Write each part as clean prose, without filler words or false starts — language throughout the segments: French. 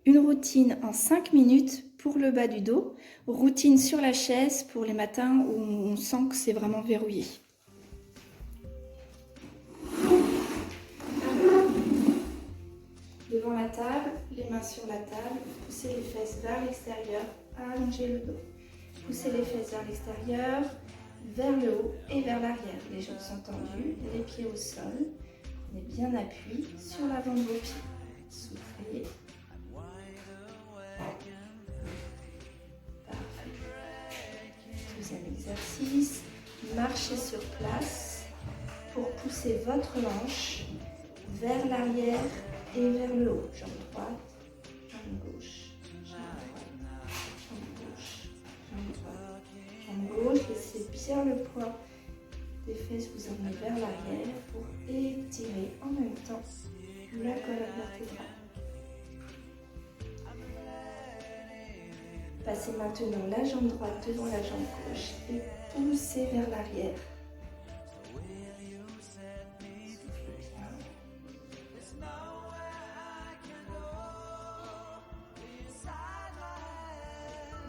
Une routine en 5 minutes pour le bas du dos. Routine sur la chaise pour les matins où on sent que c'est vraiment verrouillé. Devant la table, les mains sur la table, poussez les fesses vers l'extérieur, allongez le dos. Poussez les fesses vers l'extérieur, vers le haut et vers l'arrière. Les jambes sont tendues, les pieds au sol. Prenez bien appui sur l'avant de vos pieds. Soufflez. Parfait. Deuxième exercice. Marchez sur place pour pousser votre hanche vers l'arrière et vers le haut. Jambe droite, jambe gauche, jambe droite, jambe gauche, jambe droite, jambe gauche. Laissez bien le poids des fesses vous emmener vers l'arrière pour étirer en même temps la colonne vertébrale. Passez maintenant la jambe droite devant la jambe gauche et poussez vers l'arrière.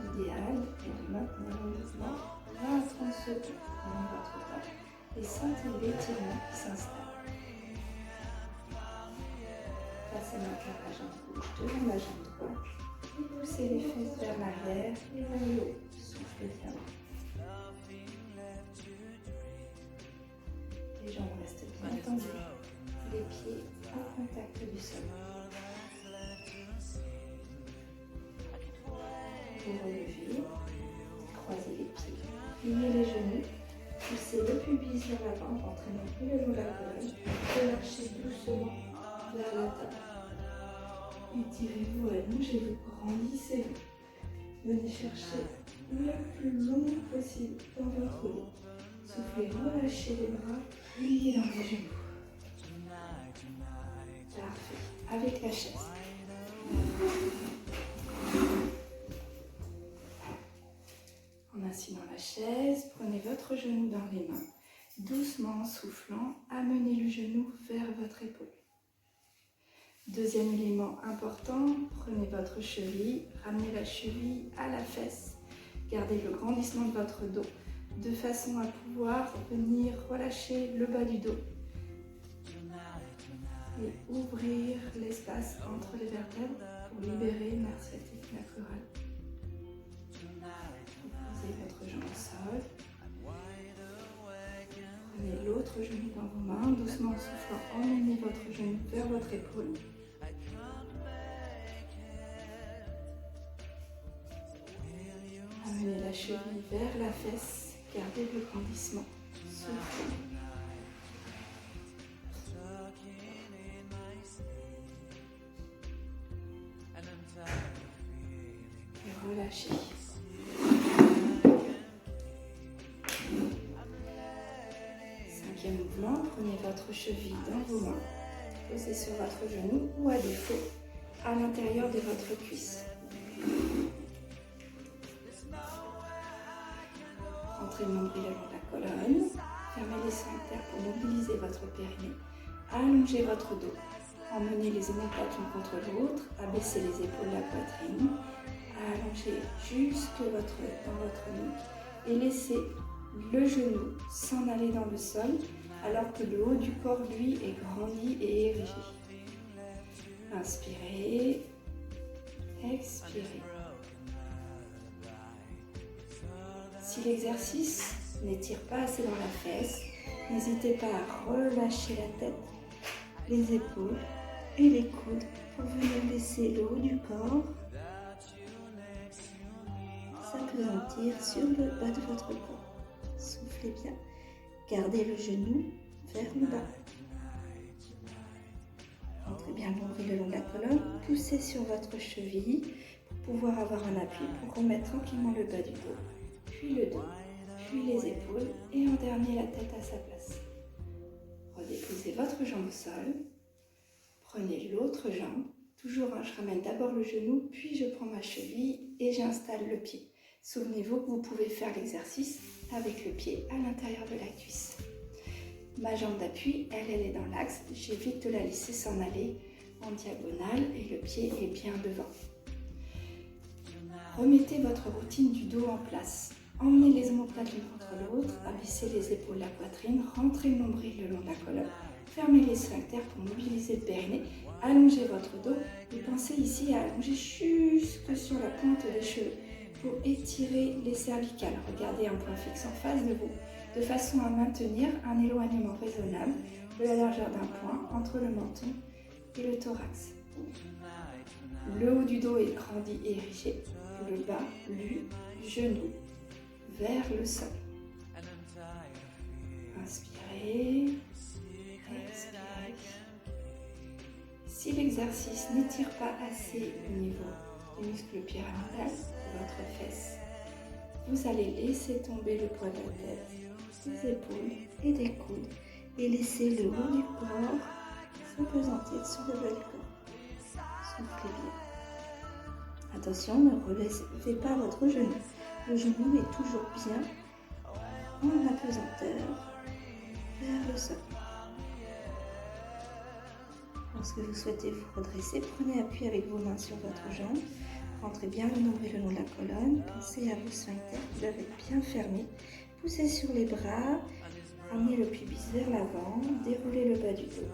L'idéal est de maintenir le mouvement 20 à 30 secondes pendant votre temps et sentez l'étirement qui s'installe. Passez maintenant la jambe gauche devant la jambe droite et poussez les fesses vers l'arrière et vers le haut. Soufflez bien. Les jambes restent bien tendues, les pieds en contact du sol. Vous relevez, croisez les pieds, pliez les genoux, poussez le pubis vers l'avant, entraînant plus le long de la colonne, relâchez doucement vers la table. Étirez-vous, allongez-vous, grandissez-vous. Venez chercher le plus long possible dans votre dos. Soufflez, relâchez les bras, pliez dans les genoux. Parfait. Avec la chaise. En assis dans la chaise, prenez votre genou dans les mains. Doucement en soufflant, amenez le genou vers votre épaule. Deuxième élément important, prenez votre cheville, ramenez la cheville à la fesse. Gardez le grandissement de votre dos de façon à pouvoir venir relâcher le bas du dos et ouvrir l'espace entre les vertèbres pour libérer l'air sciatique naturel. Posez votre jambe au sol. Prenez l'autre genou dans vos mains, doucement en soufflant, emmenez votre genou vers votre épaule. Amenez la cheville vers la fesse, gardez le grandissement, soufflez. Et relâchez. Cinquième mouvement, prenez votre cheville dans vos mains, posez sur votre genou ou à défaut à l'intérieur de votre cuisse. Rentrez le nombril le long de la colonne, fermez les sphincters pour mobiliser votre périnée, allongez votre dos, emmenez les omoplates l'une contre l'autre, abaissez les épaules, la poitrine, allongez jusque dans votre nuque et laissez le genou s'en aller dans le sol alors que le haut du corps lui est grandi et érigé. Inspirez, expirez. Si l'exercice n'étire pas assez dans la fesse, n'hésitez pas à relâcher la tête, les épaules et les coudes pour venir laisser le haut du corps s'appesantir sur le bas de votre corps. Soufflez bien, gardez le genou vers le bas. Rentrez bien le nombril le long de la colonne, poussez sur votre cheville pour pouvoir avoir un appui pour remettre tranquillement le bas du dos. Puis le dos, puis les épaules et en dernier la tête à sa place. Redéposez votre jambe au sol, prenez l'autre jambe, toujours je ramène d'abord le genou, puis je prends ma cheville et j'installe le pied. Souvenez-vous que vous pouvez faire l'exercice avec le pied à l'intérieur de la cuisse. Ma jambe d'appui, elle est dans l'axe, j'évite de la laisser s'en aller en diagonale et le pied est bien devant. Remettez votre routine du dos en place. Emmenez les omoplates l'une contre l'autre, abaissez les épaules, la poitrine, rentrez le nombril le long de la colonne, fermez les sphincters pour mobiliser le périnée, allongez votre dos et pensez ici à allonger jusque sur la pointe des cheveux pour étirer les cervicales. Regardez un point fixe en face de vous, de façon à maintenir un éloignement raisonnable de la largeur d'un point entre le menton et le thorax. Le haut du dos est grandi et érigé, le bas, lui, genou vers le sol. Inspirez, expirez. Si l'exercice n'étire pas assez au niveau des muscles pyramidales de votre fesse, vous allez laisser tomber le poids de la tête, des épaules et des coudes et laisser le haut du corps s'apesantir sur le bas du corps. Soufflez bien. Attention, ne relevez pas votre genou. Le genou est toujours bien en apesanteur vers le sol. Lorsque vous souhaitez vous redresser, prenez appui avec vos mains sur votre jambe. Rentrez bien le nombril le long de la colonne. Pensez à vos sphincters qui doivent être bien fermés. Poussez sur les bras. Amenez le pubis vers l'avant. Déroulez le bas du dos,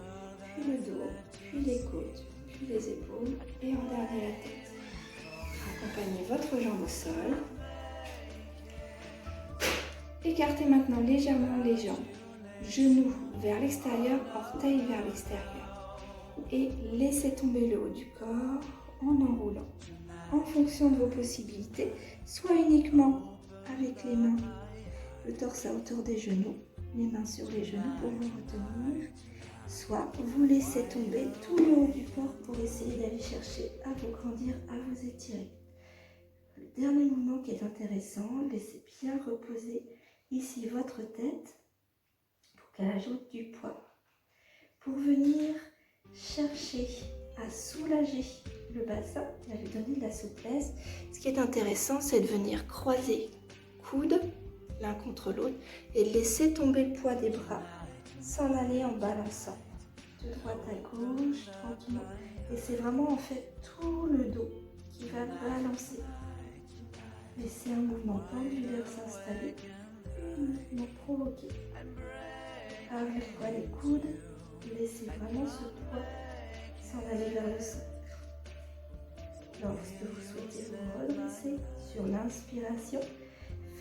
puis le dos, puis les côtes, puis les épaules et en dernier la tête. Accompagnez votre jambe au sol. Écartez maintenant légèrement les jambes, genoux vers l'extérieur, orteils vers l'extérieur. Et laissez tomber le haut du corps en enroulant. En fonction de vos possibilités, soit uniquement avec les mains, le torse à hauteur des genoux, les mains sur les genoux pour vous retenir, soit vous laissez tomber tout le haut du corps pour essayer d'aller chercher à vous grandir, à vous étirer. Le dernier mouvement qui est intéressant, laissez bien reposer ici votre tête pour qu'elle ajoute du poids. Pour venir chercher à soulager le bassin et à lui donner de la souplesse, ce qui est intéressant, c'est de venir croiser coudes l'un contre l'autre et de laisser tomber le poids des bras, s'en aller en balançant de droite à gauche, tranquillement. Et c'est vraiment en fait tout le dos qui va balancer. Laissez un mouvement pendulaire s'installer, un mouvement provoqué. Avec le poids des coudes, laissez vraiment ce poids s'en aller vers le sol. Lorsque vous souhaitez vous redresser sur l'inspiration,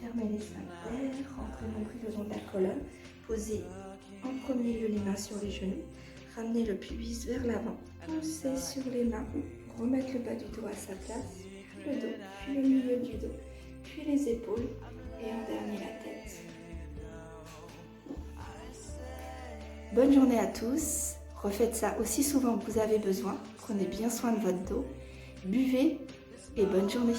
fermez les sphincters, rentrez le nombril le long de la colonne, posez en premier lieu les mains sur les genoux, ramenez le pubis vers l'avant, poussez sur les mains pour remettre le bas du dos à sa place, puis le dos, puis le milieu du dos, puis les épaules et en dernier la tête. Bonne journée à tous, refaites ça aussi souvent que vous avez besoin, prenez bien soin de votre dos, buvez et bonne journée.